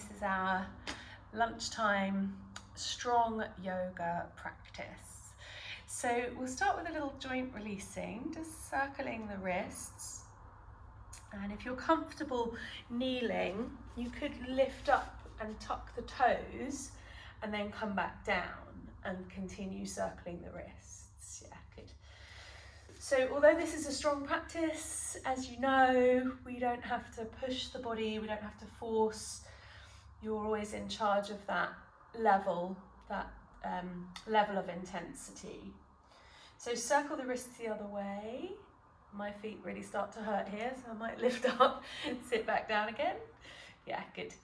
this is our lunchtime strong yoga practice. So we'll start with a little joint releasing, just circling the wrists. And if you're comfortable kneeling, you could lift up and tuck the toes and then come back down and continue circling the wrists. Yeah, good. So although this is a strong practice, as you know, we don't have to push the body, we don't have to force. You're always in charge of that level of intensity. So circle the wrists the other way. My feet really start to hurt here, so I might lift up and sit back down again. Yeah, good.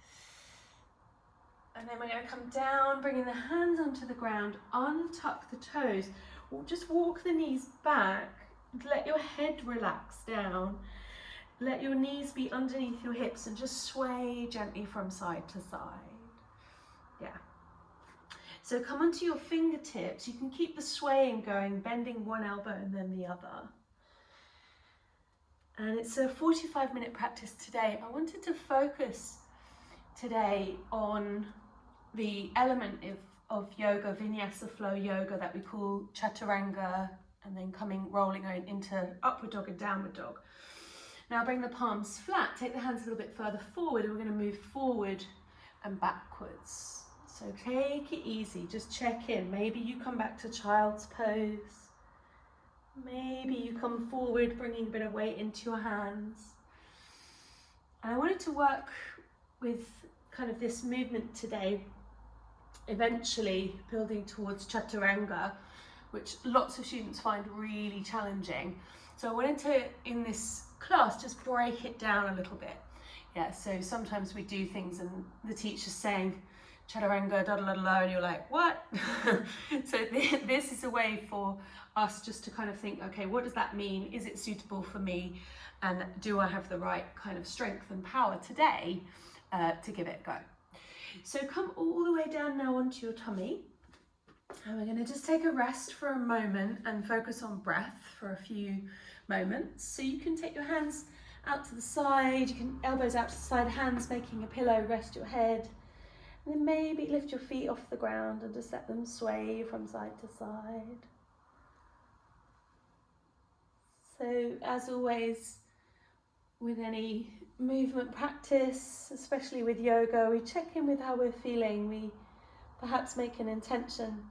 And then we're going to come down, bringing the hands onto the ground, untuck the toes, or just walk the knees back, let your head relax down, let your knees be underneath your hips and just sway gently from side to side. Yeah. So come onto your fingertips. You can keep the swaying going, bending one elbow and then the other. And it's a 45-minute practice today. I wanted to focus today on the element of yoga, Vinyasa flow yoga, that we call chaturanga, and then rolling into upward dog and downward dog. Now bring the palms flat, take the hands a little bit further forward, and we're going to move forward and backwards. So take it easy, just check in. Maybe you come back to child's pose. Maybe you come forward, bringing a bit of weight into your hands. And I wanted to work with kind of this movement today, eventually building towards chaturanga, which lots of students find really challenging. So I wanted to, in this class, just break it down a little bit. Yeah, so sometimes we do things and the teacher's saying chaturanga, da da da da, and you're like, what? So this is a way for us just to kind of think, okay, what does that mean? Is it suitable for me? And do I have the right kind of strength and power today to give it a go? So come all the way down now onto your tummy. And we're going to just take a rest for a moment and focus on breath for a few moments. So you can take your hands out to the side, you can elbows out to the side, hands making a pillow, rest your head. And then maybe lift your feet off the ground and just let them sway from side to side. So as always, with any movement practice, especially with yoga, we check in with how we're feeling. We perhaps make an intention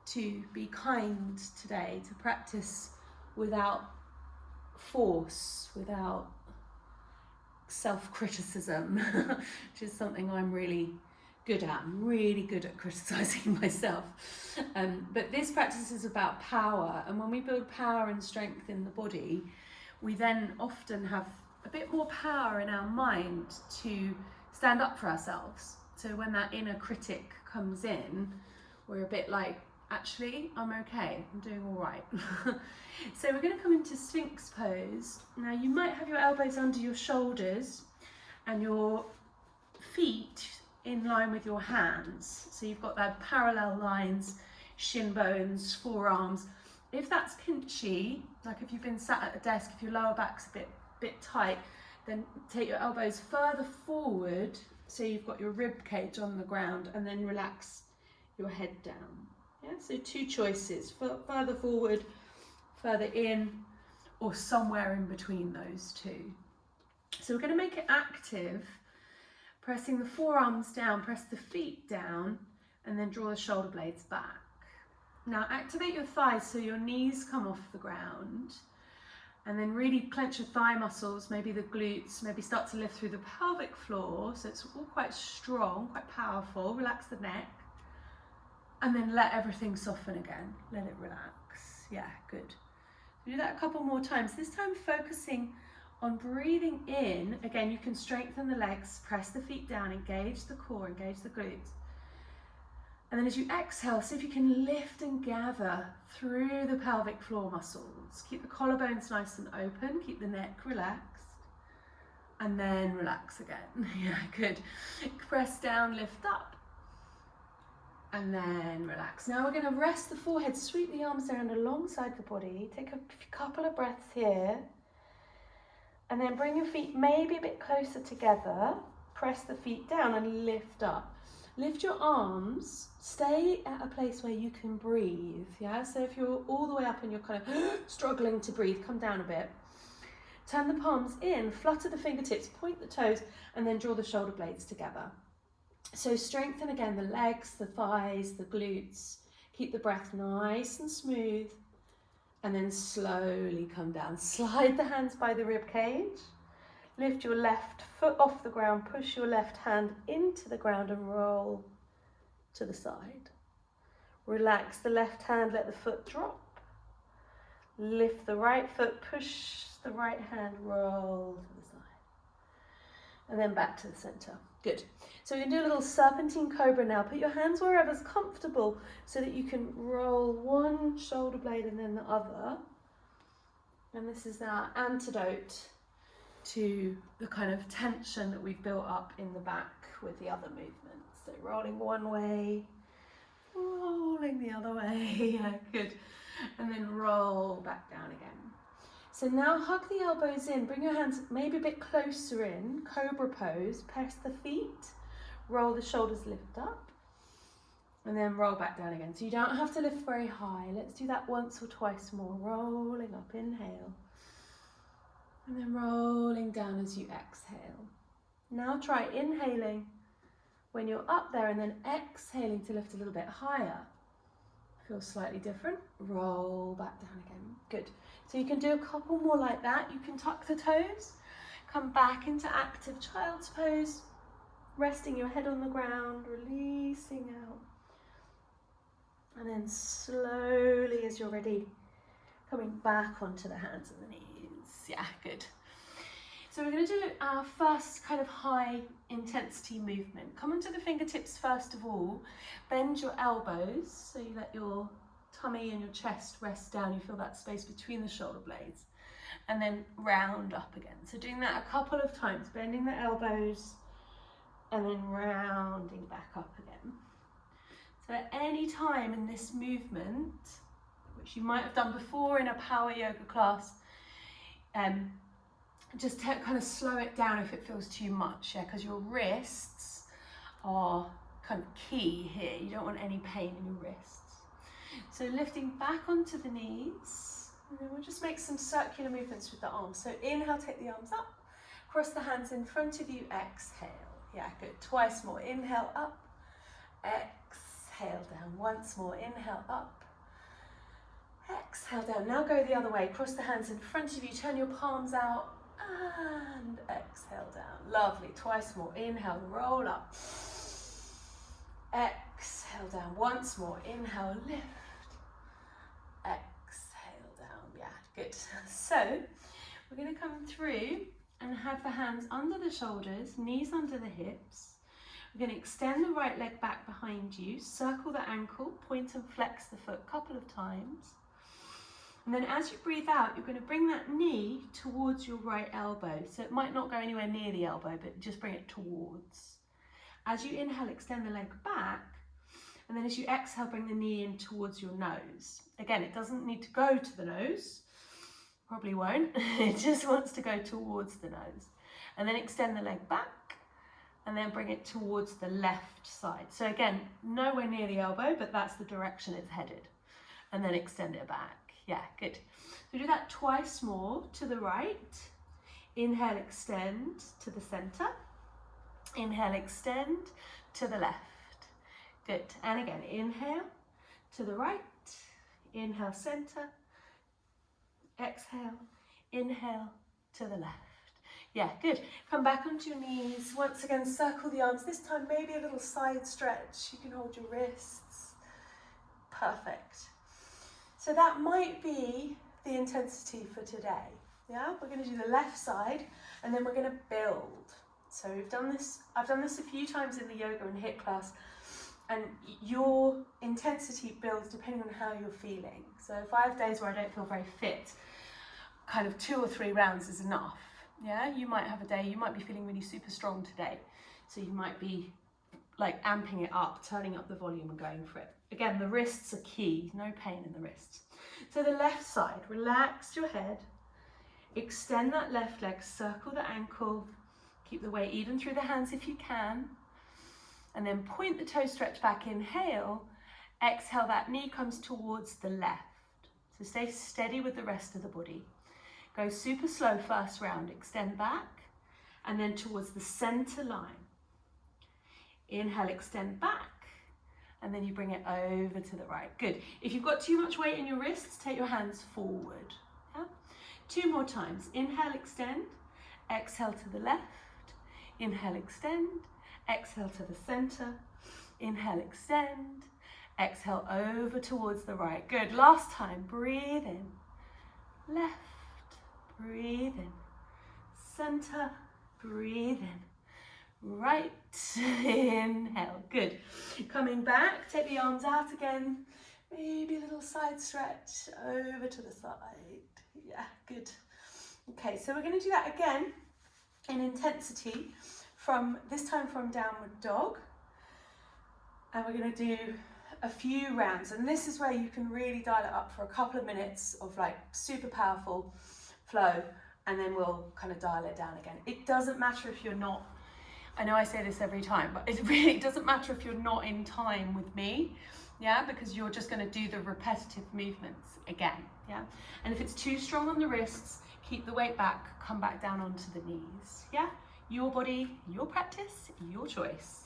to be kind today, to practice without force, without self-criticism, which is something I'm really good at. I'm really good at criticizing myself. But this practice is about power, and when we build power and strength in the body, we then often have a bit more power in our mind to stand up for ourselves. So when that inner critic comes in, we're a bit like, actually, I'm okay, I'm doing all right. So we're going to come into Sphinx pose. Now you might have your elbows under your shoulders and your feet in line with your hands. So you've got that parallel lines, shin bones, forearms. If that's pinchy, like if you've been sat at a desk, if your lower back's a bit tight, then take your elbows further forward so you've got your rib cage on the ground, and then relax your head down. Yeah, so two choices, further forward, further in, or somewhere in between those two. So we're going to make it active, pressing the forearms down, press the feet down, and then draw the shoulder blades back. Now activate your thighs so your knees come off the ground, and then really clench your thigh muscles, maybe the glutes, maybe start to lift through the pelvic floor, so it's all quite strong, quite powerful. Relax the neck, and then let everything soften again, let it relax. Yeah, good. Do that a couple more times, this time focusing on breathing in. Again, you can strengthen the legs, press the feet down, engage the core, engage the glutes. And then as you exhale, see if you can lift and gather through the pelvic floor muscles. Keep the collarbones nice and open, keep the neck relaxed, and then relax again. Yeah, good. Press down, lift up, and then relax. Now we're going to rest the forehead, sweep the arms around alongside the body. Take a couple of breaths here, and then bring your feet maybe a bit closer together. Press the feet down and lift up. Lift your arms, stay at a place where you can breathe, yeah? So if you're all the way up and you're kind of struggling to breathe, come down a bit. Turn the palms in, flutter the fingertips, point the toes, and then draw the shoulder blades together. So strengthen again the legs, the thighs, the glutes. Keep the breath nice and smooth, and then slowly come down. Slide the hands by the rib cage. Lift your left foot off the ground, push your left hand into the ground and roll to the side. Relax the left hand, let the foot drop. Lift the right foot, push the right hand, roll to the side. And then back to the center. Good. So we're going to do a little serpentine cobra now. Put your hands wherever's comfortable so that you can roll one shoulder blade and then the other. And this is our antidote to the kind of tension that we've built up in the back with the other movements. So rolling one way, rolling the other way. Yeah, good. And then roll back down again. So now hug the elbows in, bring your hands maybe a bit closer in, cobra pose, press the feet, roll the shoulders, lift up, and then roll back down again. So you don't have to lift very high. Let's do that once or twice more. Rolling up, inhale, and then rolling down as you exhale. Now try inhaling when you're up there and then exhaling to lift a little bit higher. Feels slightly different. Roll back down again. Good. So you can do a couple more like that. You can tuck the toes, come back into active child's pose, resting your head on the ground, releasing out. And then slowly, as you're ready, coming back onto the hands and the knees. Yeah, good. So we're going to do our first kind of high intensity movement. Come onto the fingertips first of all. Bend your elbows so you let your tummy and your chest rest down. You feel that space between the shoulder blades. And then round up again. So doing that a couple of times, bending the elbows and then rounding back up again. So at any time in this movement, which you might have done before in a power yoga class, just kind of slow it down if it feels too much, yeah, because your wrists are kind of key here. You don't want any pain in your wrists. So lifting back onto the knees, and then we'll just make some circular movements with the arms. So inhale, take the arms up, cross the hands in front of you, exhale. Yeah, good. Twice more. Inhale up, exhale down. Once more. Inhale up, exhale down. Now go the other way. Cross the hands in front of you, turn your palms out, and exhale down. Lovely. Twice more. Inhale, roll up. Exhale down. Once more. Inhale, lift. Exhale down. Yeah, good. So we're going to come through and have the hands under the shoulders, knees under the hips. We're going to extend the right leg back behind you, circle the ankle, point and flex the foot a couple of times. And then as you breathe out, you're going to bring that knee towards your right elbow. So it might not go anywhere near the elbow, but just bring it towards. As you inhale, extend the leg back. And then as you exhale, bring the knee in towards your nose. Again, it doesn't need to go to the nose. Probably won't. It just wants to go towards the nose. And then extend the leg back. And then bring it towards the left side. So again, nowhere near the elbow, but that's the direction it's headed. And then extend it back. Yeah, good. So do that twice more to the right. Inhale, extend to the center. Inhale, extend to the left. Good. And again, inhale to the right. Inhale, center. Exhale. Inhale to the left. Yeah, good. Come back onto your knees. Once again, circle the arms. This time, maybe a little side stretch. You can hold your wrists. Perfect. So that might be the intensity for today. Yeah, we're going to do the left side and then we're going to build. So I've done this a few times in the yoga and HIIT class, and your intensity builds depending on how you're feeling. So if I have days where I don't feel very fit, kind of 2 or 3 rounds is enough. Yeah, you might have a day, you might be feeling really super strong today. So you might be like amping it up, turning up the volume and going for it. Again, the wrists are key, no pain in the wrists. So the left side, relax your head, extend that left leg, circle the ankle, Keep the weight even through the hands if you can. And then point the toe stretch back, inhale. Exhale, that knee comes towards the left. So stay steady with the rest of the body. Go super slow first round, extend back, and then towards the center line. Inhale, extend back, and then you bring it over to the right. Good. If you've got too much weight in your wrists, take your hands forward. Yeah? 2 more times. Inhale, extend, exhale to the left. Inhale, extend, exhale to the center. Inhale, extend, exhale over towards the right. Good. Last time. Breathe in. Left. Breathe in. Center. Breathe in. Right. Inhale. Good. Coming back. Take the arms out again. Maybe a little side stretch over to the side. Yeah, good. Okay, so we're going to do that again in intensity this time from downward dog. And we're going to do a few rounds. And this is where you can really dial it up for a couple of minutes of like super powerful flow. And then we'll kind of dial it down again. It doesn't matter if you're not, I know I say this every time, but it really doesn't matter if you're not in time with me. Yeah, because you're just going to do the repetitive movements again. Yeah, and if it's too strong on the wrists, keep the weight back, come back down onto the knees. Yeah, your body, your practice, your choice.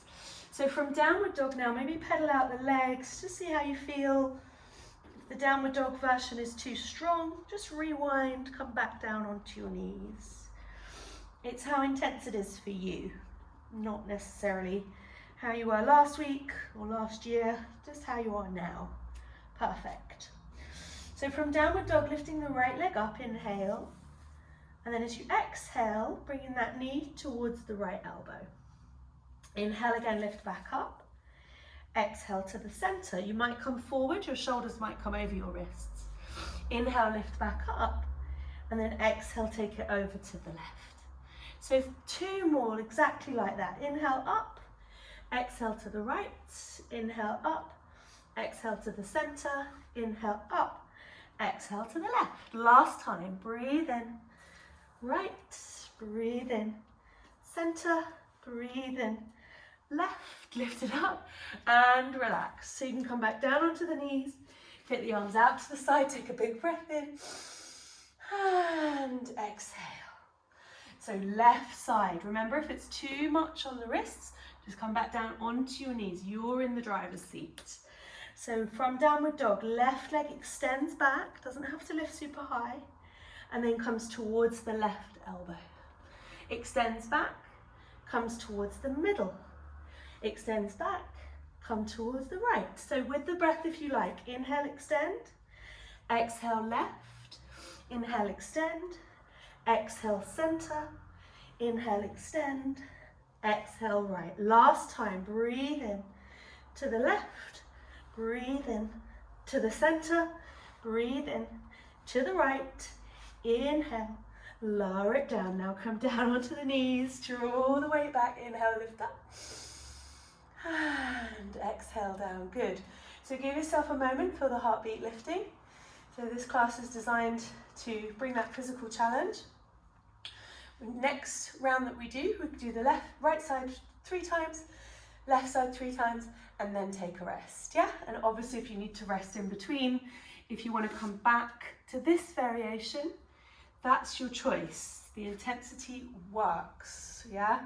So from downward dog now, maybe pedal out the legs to see how you feel. If the downward dog version is too strong, just rewind, come back down onto your knees. It's how intense it is for you, not necessarily how you were last week or last year, just how you are now. Perfect. So from downward dog, lifting the right leg up, inhale. And then as you exhale, bringing that knee towards the right elbow. Inhale again, lift back up. Exhale to the center. You might come forward, your shoulders might come over your wrists. Inhale, lift back up. And then exhale, take it over to the left. So 2 more exactly like that. Inhale up. Exhale to the right, inhale up, exhale to the center, inhale up, exhale to the left. Last time, breathe in, right, breathe in, center, breathe in, left, lift it up and relax. So you can come back down onto the knees, take the arms out to the side, take a big breath in and exhale. So left side, remember if it's too much on the wrists, just come back down onto your knees. You're in the driver's seat. So from downward dog, left leg extends back, doesn't have to lift super high, and then comes towards the left elbow. Extends back, comes towards the middle. Extends back, come towards the right. So with the breath, if you like, inhale, extend, exhale, left, inhale, extend, exhale, center, inhale, extend, exhale, right. Last time, breathe in to the left, breathe in to the center, breathe in to the right, inhale, lower it down. Now come down onto the knees, draw the weight back, inhale, lift up, and exhale down, good. So give yourself a moment for the heartbeat lifting. So this class is designed to bring that physical challenge. Next round that we do the right side 3 times, left side 3 times, and then take a rest, yeah? And obviously if you need to rest in between, if you want to come back to this variation, that's your choice. The intensity works, yeah?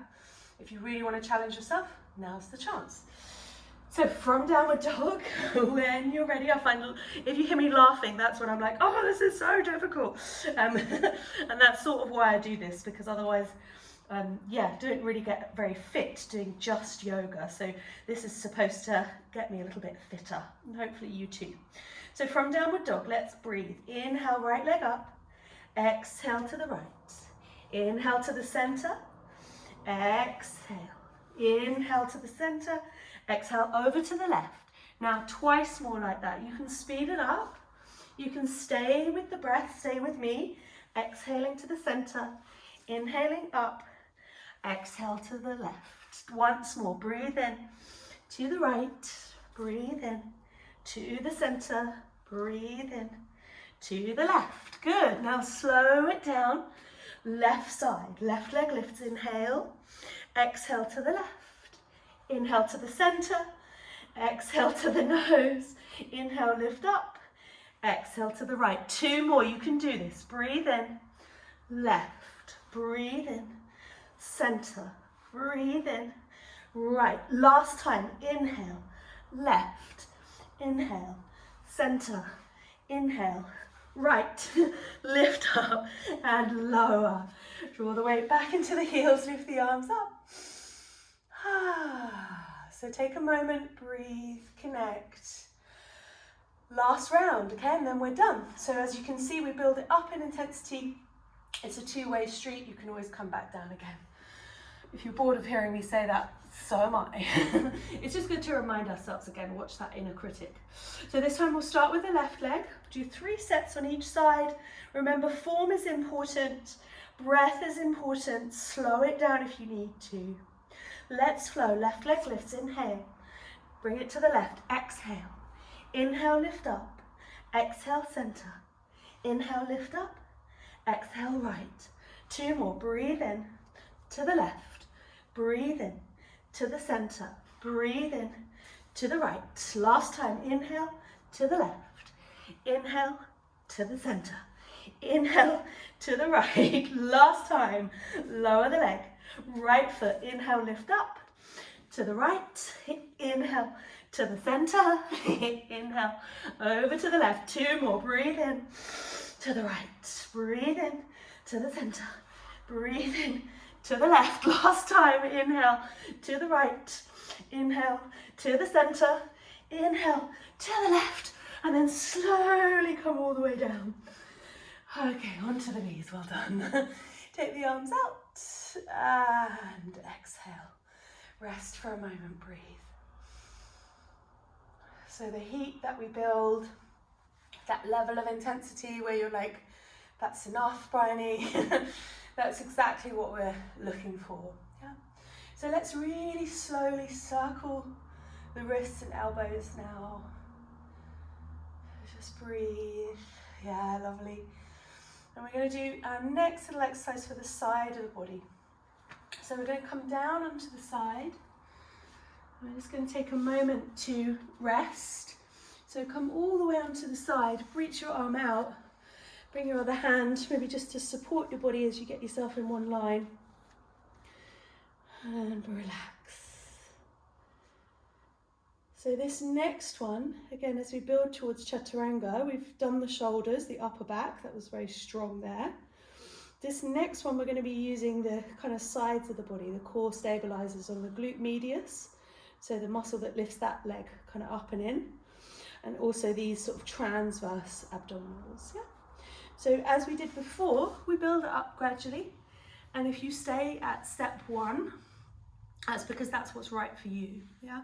If you really want to challenge yourself, now's the chance. So from downward dog, when you're ready, I find if you hear me laughing, that's when I'm like, oh, this is so difficult. And that's sort of why I do this, because otherwise, don't really get very fit doing just yoga. So this is supposed to get me a little bit fitter, and hopefully you too. So from downward dog, let's breathe. Inhale, right leg up. Exhale to the right. Inhale to the center. Exhale. Inhale to the center. Exhale over to the left. Now twice more like that. You can speed it up. You can stay with the breath, stay with me. Exhaling to the center, inhaling up, exhale to the left. Once more, breathe in to the right, breathe in to the center, breathe in to the left. Good, now slow it down. Left side, left leg lifts, inhale, exhale to the left, inhale to the center, exhale to the nose, inhale, lift up, exhale to the right. 2 more, you can do this. Breathe in, left, breathe in, center, breathe in, right. Last time, inhale, left, inhale, center, inhale, right, lift up and lower. Draw the weight back into the heels, lift the arms up. So take a moment, breathe, connect. Last round, okay, and then we're done. So as you can see, we build it up in intensity. It's a two-way street. You can always come back down again. If you're bored of hearing me say that, so am I. It's just good to remind ourselves again, watch that inner critic. So this time we'll start with the left leg, do 3 sets on each side. Remember, form is important, breath is important, slow it down if you need to. Let's flow, left leg lifts, inhale, bring it to the left, exhale, inhale, lift up, exhale, center, inhale, lift up, exhale, right. 2 more, breathe in, to the left, breathe in, to the center, breathe in, to the right. Last time, inhale, to the left, inhale, to the center, inhale, to the right. Last time, lower the leg, right foot, inhale, lift up, to the right, inhale, to the center, inhale, over to the left. 2 more, breathe in, to the right, breathe in, to the center, breathe in, to the left. Last time, inhale, to the right, inhale, to the center, inhale, to the left, and then slowly come all the way down. Okay, onto the knees, well done. Take the arms out and exhale. Rest for a moment, breathe. So the heat that we build, that level of intensity where you're like, that's enough, Bryony. That's exactly what we're looking for. Yeah. So let's really slowly circle the wrists and elbows now. Just breathe. Yeah, lovely. And we're going to do our next little exercise for the side of the body. So we're going to come down onto the side. We're just going to take a moment to rest. So come all the way onto the side, reach your arm out, bring your other hand, maybe just to support your body as you get yourself in one line. And relax. So this next one, again, as we build towards chaturanga, we've done the shoulders, the upper back, that was very strong there. This next one, we're going to be using the kind of sides of the body, the core stabilizers on the glute medius. So the muscle that lifts that leg kind of up and in. And also these sort of transverse abdominals, yeah? So as we did before, we build it up gradually. And if you stay at step 1, that's because that's what's right for you, yeah?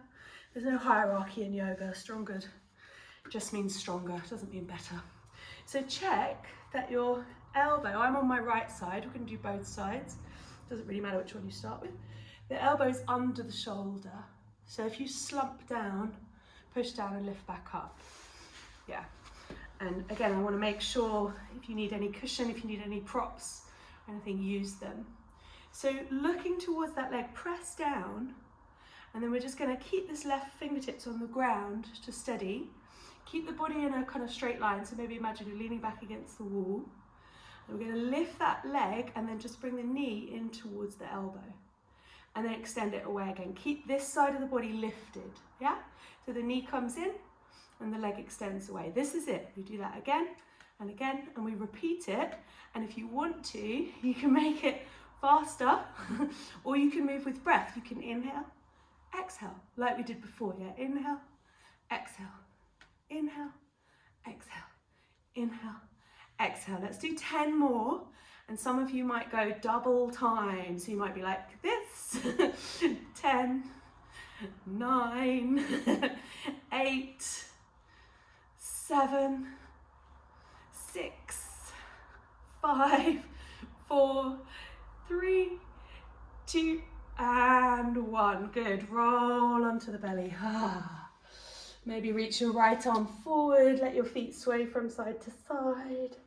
There's no hierarchy in yoga. Strong good just means stronger, doesn't mean better. So check that your elbow, I'm on my right side, we're going to do both sides. Doesn't really matter which one you start with. The elbow is under the shoulder. So if you slump down, push down and lift back up. Yeah. And again, I want to make sure if you need any cushion, if you need any props, or anything, use them. So looking towards that leg, press down. And then we're just going to keep this left fingertips on the ground to steady. Keep the body in a kind of straight line. So maybe imagine you're leaning back against the wall. And we're going to lift that leg and then just bring the knee in towards the elbow. And then extend it away again. Keep this side of the body lifted. Yeah? So the knee comes in and the leg extends away. This is it. We do that again and again and we repeat it. And if you want to, you can make it faster or you can move with breath. You can inhale. Exhale, like we did before, yeah? Inhale, exhale, inhale, exhale, inhale, exhale. Let's do 10 more. And some of you might go double time. So you might be like this. 10, 9, 8, 7, 6, 5, 4, 3, 2, and 1. Good. Roll onto the belly. Maybe reach your right arm forward. Let your feet sway from side to side.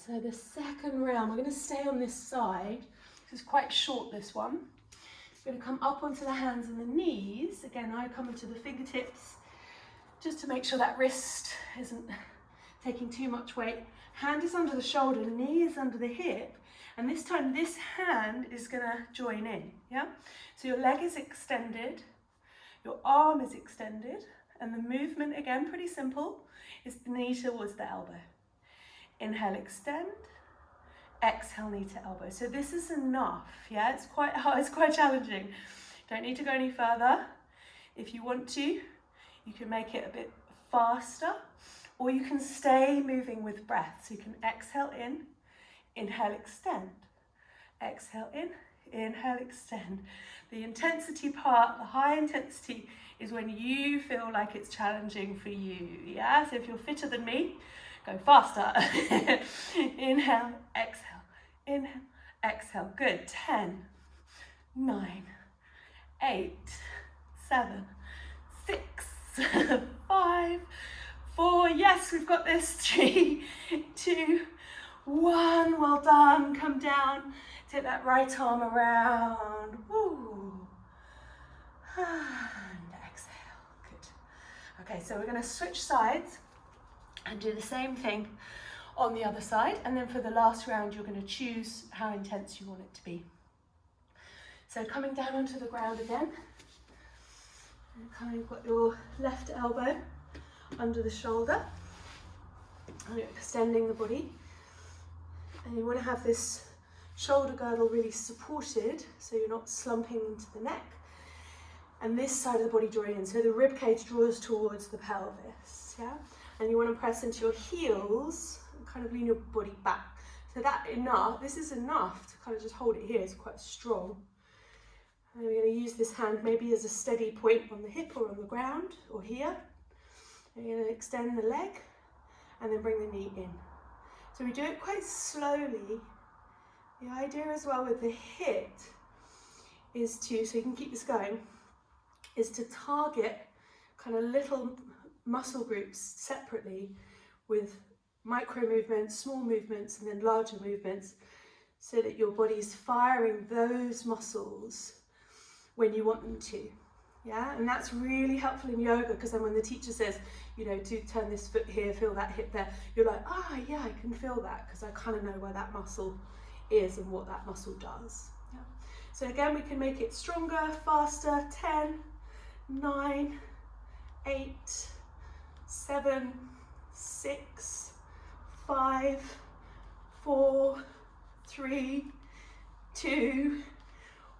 So the second round, we're going to stay on this side. This is quite short, this one. We're going to come up onto the hands and the knees. Again, I come into the fingertips just to make sure that wrist isn't taking too much weight. Hand is under the shoulder, knee is under the hip. And this time, this hand is going to join in, yeah? So your leg is extended, your arm is extended, and the movement, again, pretty simple, is the knee towards the elbow. Inhale, extend. Exhale, knee to elbow. So this is enough, yeah? It's quite hard, it's quite challenging. Don't need to go any further. If you want to, you can make it a bit faster, or you can stay moving with breath. So you can exhale in, inhale, extend. Exhale in, inhale, extend. The intensity part, the high intensity, is when you feel like it's challenging for you, yeah? So if you're fitter than me, go faster. Inhale, exhale, inhale, exhale. Good. 10, 9, 8, 7, 6, 5, 4. Yes, we've got this. 3, 2, 1. Well done. Come down. Take that right arm around. Woo. And exhale. Good. Okay, so we're going to switch sides and do the same thing on the other side. And then for the last round, you're going to choose how intense you want it to be. So coming down onto the ground again. And you've got your left elbow under the shoulder. And you're extending the body. And you want to have this shoulder girdle really supported so you're not slumping into the neck. And this side of the body drawing in. So the rib cage draws towards the pelvis. Yeah? And you want to press into your heels and kind of lean your body back. So this is enough to kind of just hold it here. It's quite strong. And we're going to use this hand maybe as a steady point on the hip or on the ground or here. And you're going to extend the leg and then bring the knee in. So we do it quite slowly. The idea as well with the hip is to, so you can keep this going, is to target kind of little muscle groups separately with micro movements, small movements, and then larger movements, so that your body's firing those muscles when you want them to. Yeah, and that's really helpful in yoga, because then when the teacher says, you know, to turn this foot here, feel that hip there, you're like, yeah, I can feel that, because I kind of know where that muscle is and what that muscle does. Yeah. So again, we can make it stronger, faster. 10, 9, 8, 7, 6, 5, 4, 3, 2,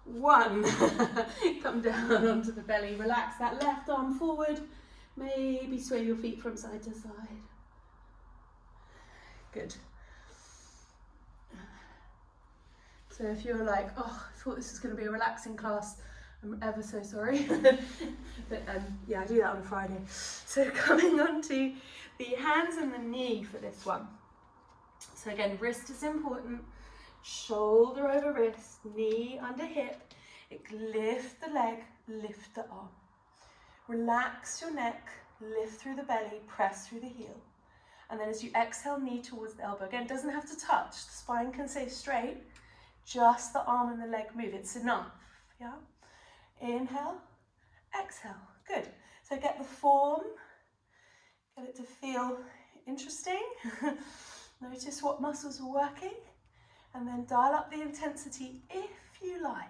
1. Come down onto the belly, relax that left arm forward, maybe sway your feet from side to side. Good. So if you're like, oh, I thought this was going to be a relaxing class, I'm ever so sorry. But yeah, I do that on a Friday. So coming onto the hands and the knee for this one. So again, wrist is important. Shoulder over wrist, knee under hip. Lift the leg, lift the arm. Relax your neck, lift through the belly, press through the heel. And then as you exhale, knee towards the elbow. Again, it doesn't have to touch. The spine can stay straight. Just the arm and the leg move. It's enough. Yeah? Inhale, exhale. Good. So get the form. Get it to feel interesting. Notice what muscles are working. And then dial up the intensity if you like.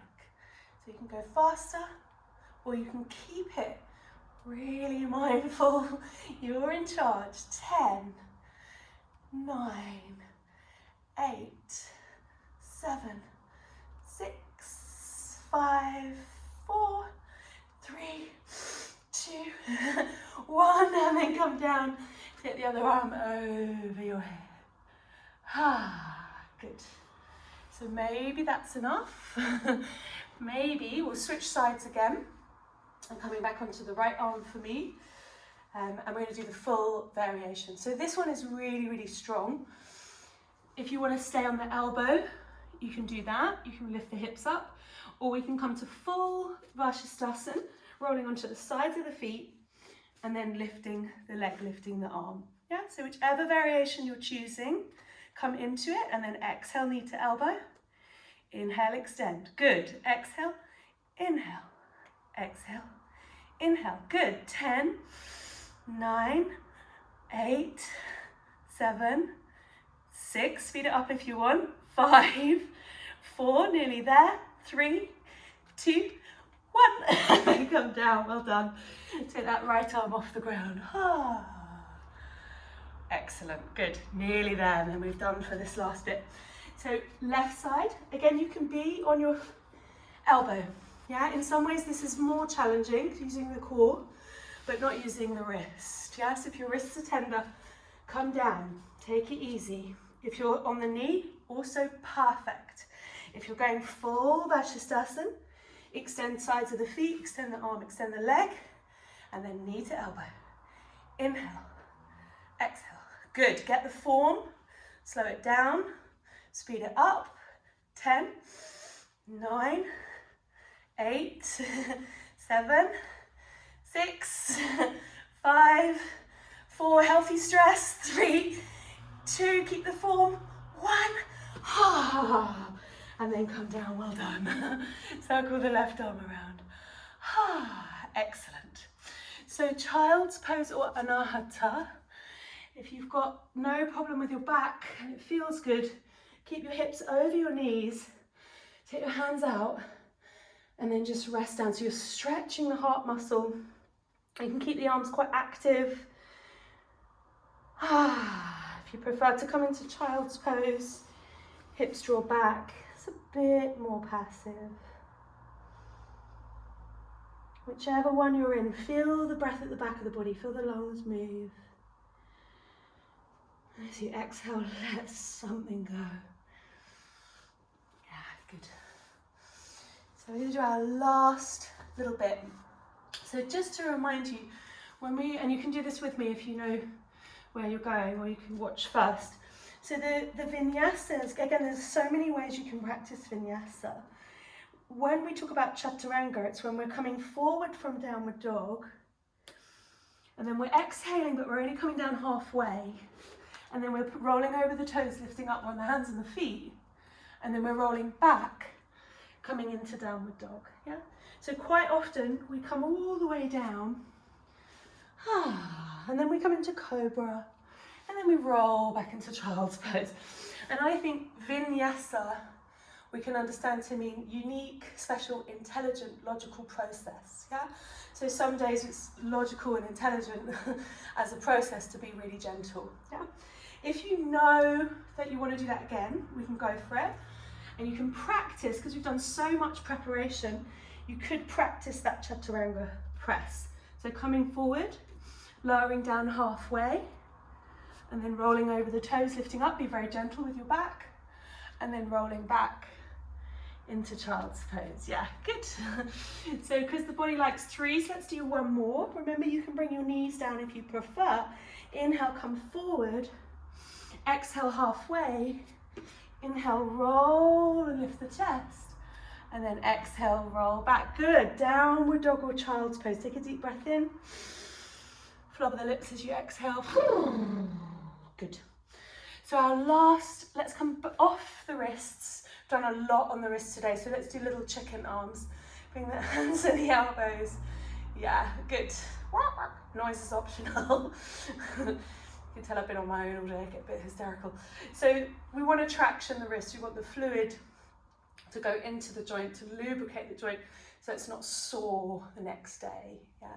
So you can go faster, or you can keep it really mindful. You're in charge. 10, 9, 8, 7, 6, 5, 4, 3, 2, 1, and then come down. Get the other arm over your head. Good. So maybe that's enough. Maybe we'll switch sides again. And coming back onto the right arm for me. And we're going to do the full variation. So this one is really, really strong. If you want to stay on the elbow, you can do that. You can lift the hips up. Or we can come to full Vashisthasana, rolling onto the sides of the feet, and then lifting the leg, lifting the arm. Yeah, so whichever variation you're choosing, come into it, and then exhale, knee to elbow. Inhale, extend. Good. Exhale, inhale, exhale, inhale. Good. 10, 9, 8, 7, 6. Speed it up if you want. 5, 4, nearly there. 3, 2, 1. And come down. Well done. Take that right arm off the ground. Excellent. Good. Nearly there. And then we've done for this last bit. So left side, again, you can be on your elbow. Yeah, in some ways this is more challenging, using the core, but not using the wrist. Yeah, so if your wrists are tender, come down, take it easy. If you're on the knee, also perfect. If you're going full Vashisthasana, extend sides of the feet, extend the arm, extend the leg, and then knee to elbow. Inhale, exhale. Good. Get the form, slow it down. Speed it up. 10, 9, 8, 7, 6, 5, 4, healthy stress, 3, 2, keep the form, 1, and then come down, well done. Circle the left arm around. Excellent. So child's pose or anahata. If you've got no problem with your back and it feels good, keep your hips over your knees, take your hands out, and then just rest down. So you're stretching the heart muscle. You can keep the arms quite active. If you prefer to come into child's pose, hips draw back. It's a bit more passive. Whichever one you're in, feel the breath at the back of the body, feel the lungs move. As you exhale, let something go. Good. So we're going to do our last little bit. So just to remind you, and you can do this with me if you know where you're going, or you can watch first. So the vinyasas, again, there's so many ways you can practice vinyasa. When we talk about chaturanga, it's when we're coming forward from downward dog, and then we're exhaling, but we're only coming down halfway, and then we're rolling over the toes, lifting up on the hands and the feet. And then we're rolling back, coming into downward dog, yeah? So quite often we come all the way down, and then we come into cobra, and then we roll back into child's pose. And I think vinyasa, we can understand to mean unique, special, intelligent, logical process, yeah? So some days it's logical and intelligent as a process to be really gentle, yeah? If you know that you want to do that again, we can go for it. And you can practice, because we've done so much preparation, you could practice that chaturanga press. So coming forward, lowering down halfway, and then rolling over the toes, lifting up, be very gentle with your back, and then rolling back into child's pose. Yeah, good. So because the body likes 3, so let's do one more. Remember, you can bring your knees down if you prefer. Inhale, come forward. Exhale, halfway. Inhale, roll and lift the chest. And then exhale, roll back. Good. Downward dog or child's pose. Take a deep breath in. Flop the lips as you exhale. Good. So our last, let's come off the wrists. Done a lot on the wrists today, so let's do little chicken arms. Bring the hands to the elbows. Yeah, good. Noise is optional. You can tell I've been on my own all day, I get a bit hysterical. So we want to traction the wrist. We want the fluid to go into the joint, to lubricate the joint so it's not sore the next day. Yeah.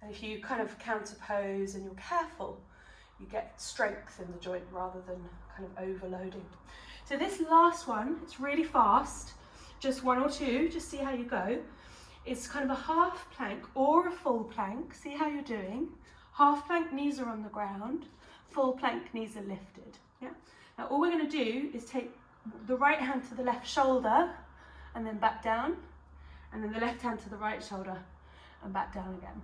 And if you kind of counterpose and you're careful, you get strength in the joint rather than kind of overloading. So this last one, it's really fast, just 1 or 2, just see how you go. It's kind of a half plank or a full plank, see how you're doing. Half plank, knees are on the ground. Full plank, knees are lifted. Yeah. Now all we're going to do is take the right hand to the left shoulder and then back down, and then the left hand to the right shoulder and back down again.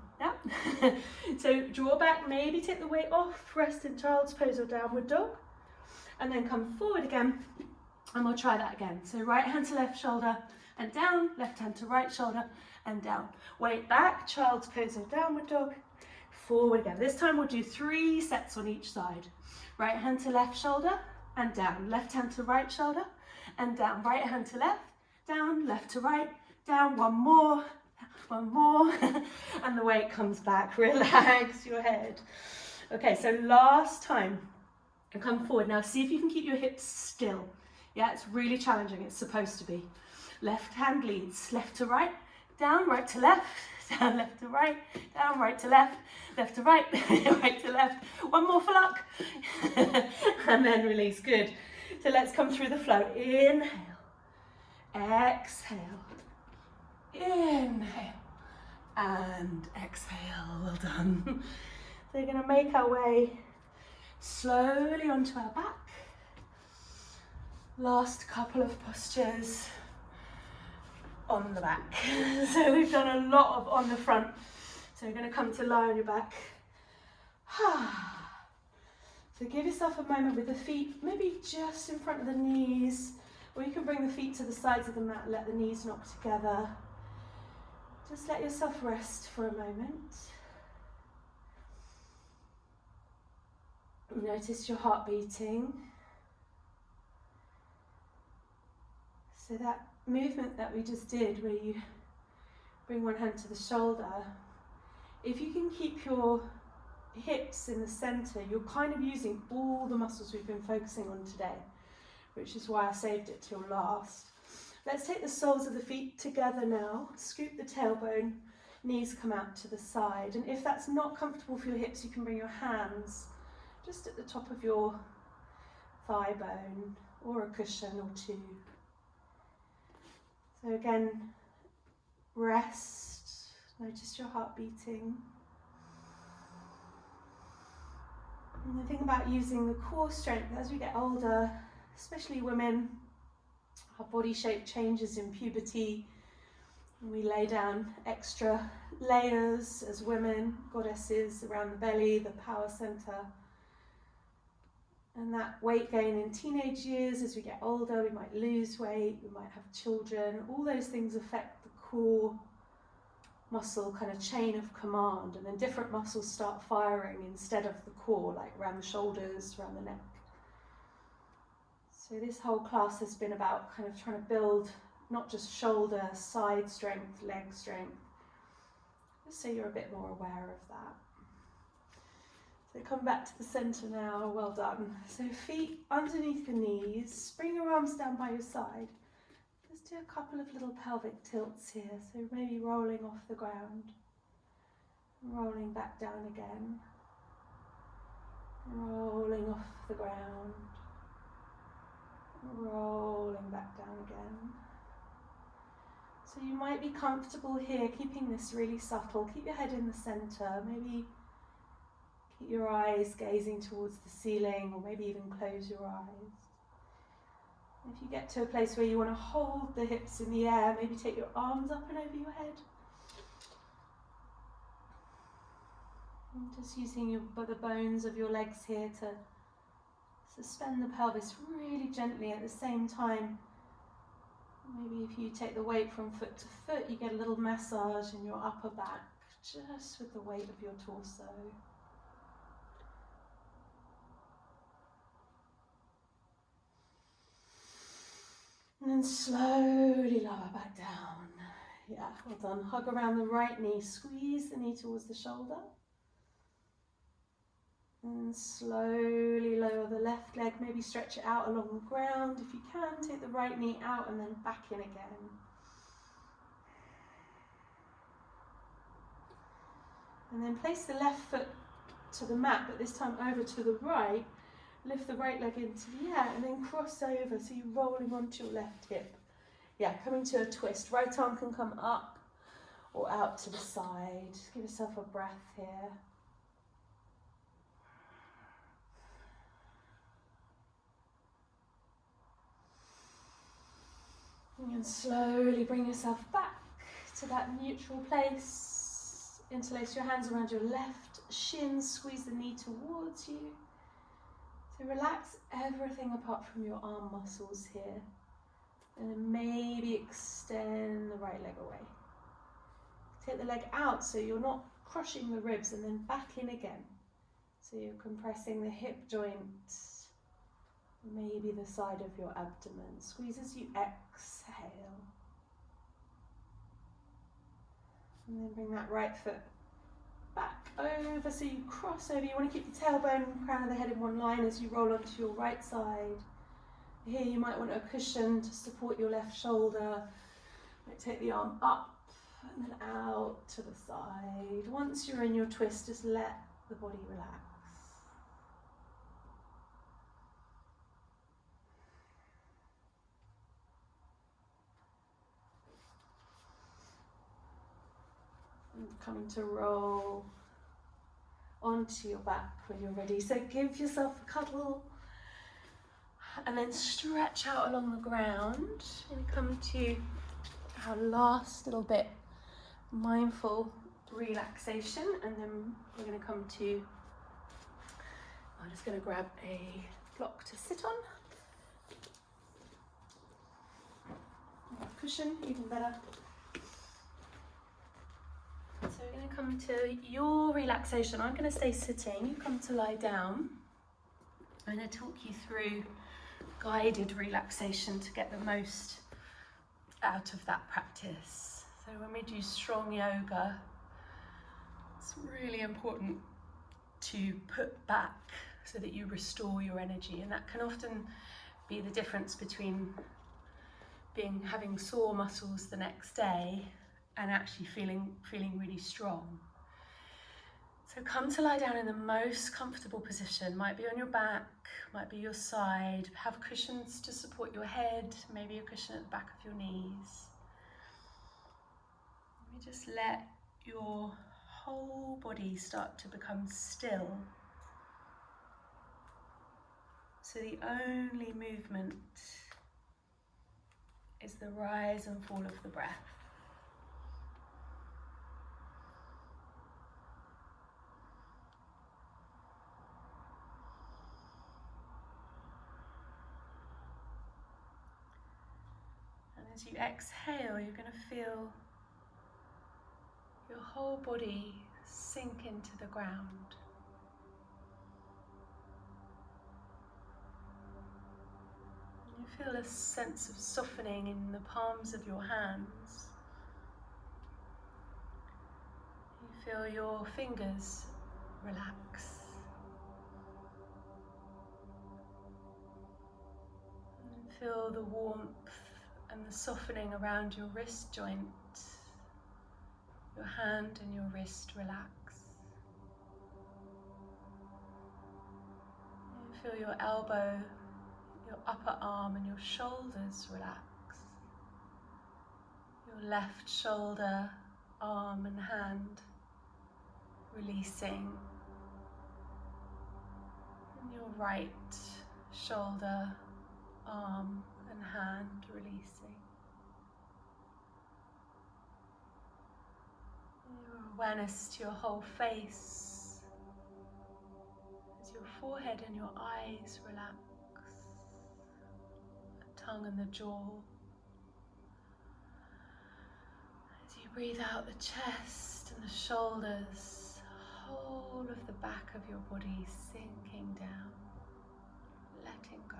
Yeah. So draw back, maybe take the weight off, rest in child's pose or downward dog, and then come forward again, and we'll try that again. So right hand to left shoulder and down, left hand to right shoulder and down. Weight back, child's pose or downward dog. Forward again. This time we'll do 3 sets on each side. Right hand to left shoulder and down. Left hand to right shoulder and down. Right hand to left, down, left to right, down. One more, and the weight comes back. Relax your head. Okay, so last time. And come forward. Now see if you can keep your hips still. Yeah, it's really challenging. It's supposed to be. Left hand leads. Left to right, down, right to left, down, left to right, down, right to left, left to right, right to left. One more for luck. And then release. Good. So let's come through the flow. Inhale. Exhale. Inhale. And exhale. Well done. So we're going to make our way slowly onto our back. Last couple of postures on the back. So we've done a lot of on the front. So we're going to come to lie on your back. So give yourself a moment with the feet maybe just in front of the knees, or you can bring the feet to the sides of the mat, let the knees knock together. Just let yourself rest for a moment. Notice your heart beating. So that movement that we just did, where you bring one hand to the shoulder, if you can keep your hips in the center, you're kind of using all the muscles we've been focusing on today, which is why I saved it till last. Let's take the soles of the feet together now. Scoop the tailbone, knees come out to the side. And if that's not comfortable for your hips, you can bring your hands just at the top of your thigh bone or a cushion or two. So again, rest, notice your heart beating. And the thing about using the core strength as we get older, especially women, our body shape changes in puberty, and we lay down extra layers as women, goddesses around the belly, the power center. And that weight gain in teenage years, as we get older, we might lose weight, we might have children. All those things affect the core muscle kind of chain of command, and then different muscles start firing instead of the core, like around the shoulders, around the neck. So this whole class has been about kind of trying to build not just shoulder, side strength, leg strength, just so you're a bit more aware of that. So come back to the center now, well done. So feet underneath the knees, bring your arms down by your side. Just do a couple of little pelvic tilts here, so maybe rolling off the ground, rolling back down again, rolling off the ground, rolling back down again. So you might be comfortable here, keeping this really subtle. Keep your head in the center, maybe keep your eyes gazing towards the ceiling, or maybe even close your eyes. If you get to a place where you want to hold the hips in the air, maybe take your arms up and over your head. And just using the bones of your legs here to suspend the pelvis really gently at the same time. Maybe if you take the weight from foot to foot, you get a little massage in your upper back, just with the weight of your torso. And then slowly lower back down. Yeah, well done. Hug around the right knee, squeeze the knee towards the shoulder. And slowly lower the left leg, maybe stretch it out along the ground. If you can, take the right knee out and then back in again. And then place the left foot to the mat, but this time over to the right. Lift the right leg into the air and then cross over, so you're rolling onto your left hip. Yeah, coming to a twist. Right arm can come up or out to the side. Just give yourself a breath here. And slowly bring yourself back to that neutral place. Interlace your hands around your left shin, squeeze the knee towards you. So relax everything apart from your arm muscles here. And then maybe extend the right leg away. Take the leg out so you're not crushing the ribs, and then back in again. So you're compressing the hip joint maybe the side of your abdomen. Squeeze as you exhale. And then bring that right foot back over, so you cross over. You want to keep the tailbone and crown of the head in one line as you roll onto your right side. Here you might want a cushion to support your left shoulder. Might take the arm up and then out to the side. Once you're in your twist, just let the body relax. And coming to roll onto your back when you're ready. So give yourself a cuddle and then stretch out along the ground and come to our last little bit, mindful relaxation, and then we're going to come to, I'm just going to grab a block to sit on, a cushion, even better. So we're going to come to your relaxation. I'm going to stay sitting, you come to lie down. I'm going to talk you through guided relaxation to get the most out of that practice. So when we do strong yoga, it's really important to put back so that you restore your energy, and that can often be the difference between having sore muscles the next day and actually feeling really strong. So come to lie down in the most comfortable position. Might be on your back, might be your side. Have cushions to support your head, maybe a cushion at the back of your knees. You just let your whole body start to become still. So the only movement is the rise and fall of the breath. And as you exhale, you're going to feel your whole body sink into the ground. You feel a sense of softening in the palms of your hands. You feel your fingers relax. And feel the warmth and the softening around your wrist joint. Your hand and your wrist relax. You feel your elbow, your upper arm and your shoulders relax. Your left shoulder, arm and hand releasing. And your right shoulder, arm and hand releasing. Your awareness to your whole face as your forehead and your eyes relax. The tongue and the jaw. As you breathe out the chest and the shoulders, whole of the back of your body sinking down, letting go.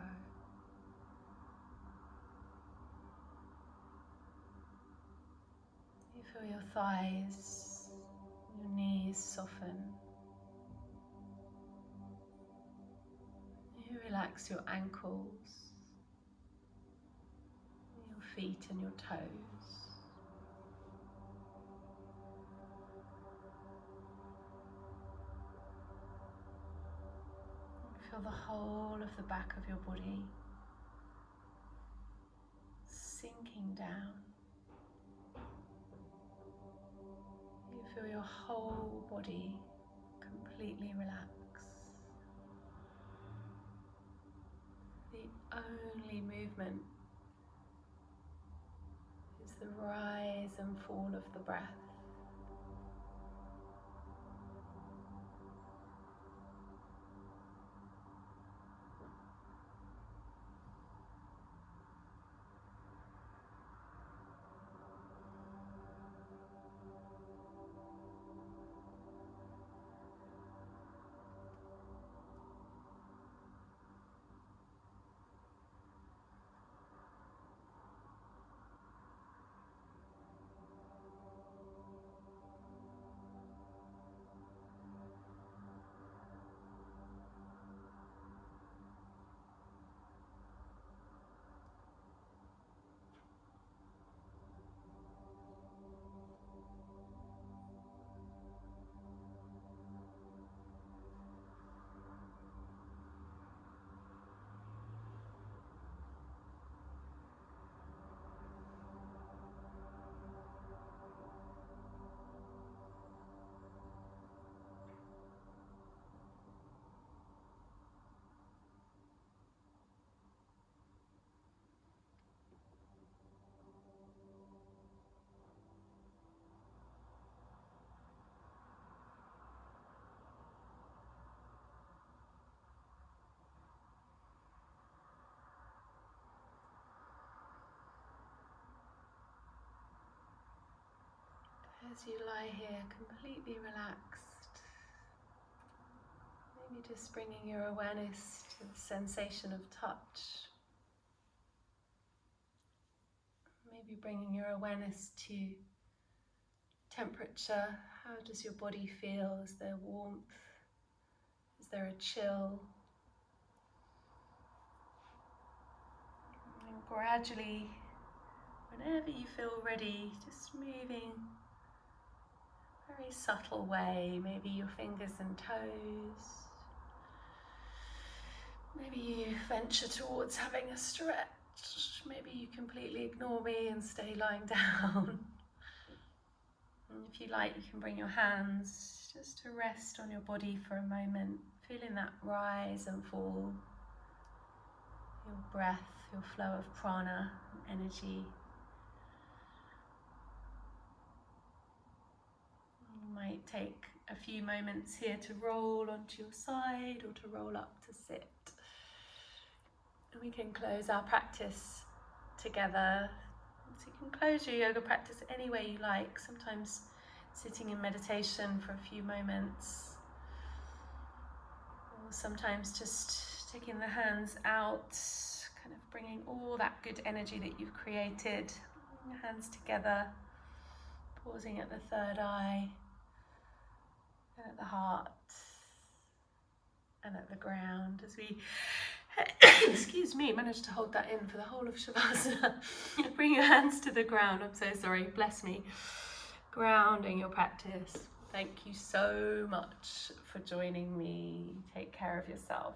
You feel your thighs, your knees soften. You relax your ankles, your feet and your toes. Feel the whole of the back of your body sinking down. You feel your whole body completely relax. The only movement is the rise and fall of the breath. as you lie here completely relaxed, maybe just bringing your awareness to the sensation of touch. Maybe bringing your awareness to temperature. How does your body feel? Is there warmth? Is there a chill? And gradually, whenever you feel ready, just moving in a very subtle way, maybe your fingers and toes. Maybe you venture towards having a stretch. Maybe you completely ignore me and stay lying down. And if you like, you can bring your hands just to rest on your body for a moment, feeling that rise and fall, your breath, your flow of prana, energy. You might take a few moments here to roll onto your side or to roll up to sit. And we can close our practice together. So you can close your yoga practice any way you like, sometimes sitting in meditation for a few moments, or sometimes just taking the hands out, kind of bringing all that good energy that you've created, your hands together, pausing at the third eye, and at the heart, and at the ground as we excuse me, managed to hold that in for the whole of Shavasana. Bring your hands to the ground. I'm so sorry, bless me. Grounding your practice. Thank you so much for joining me. Take care of yourself.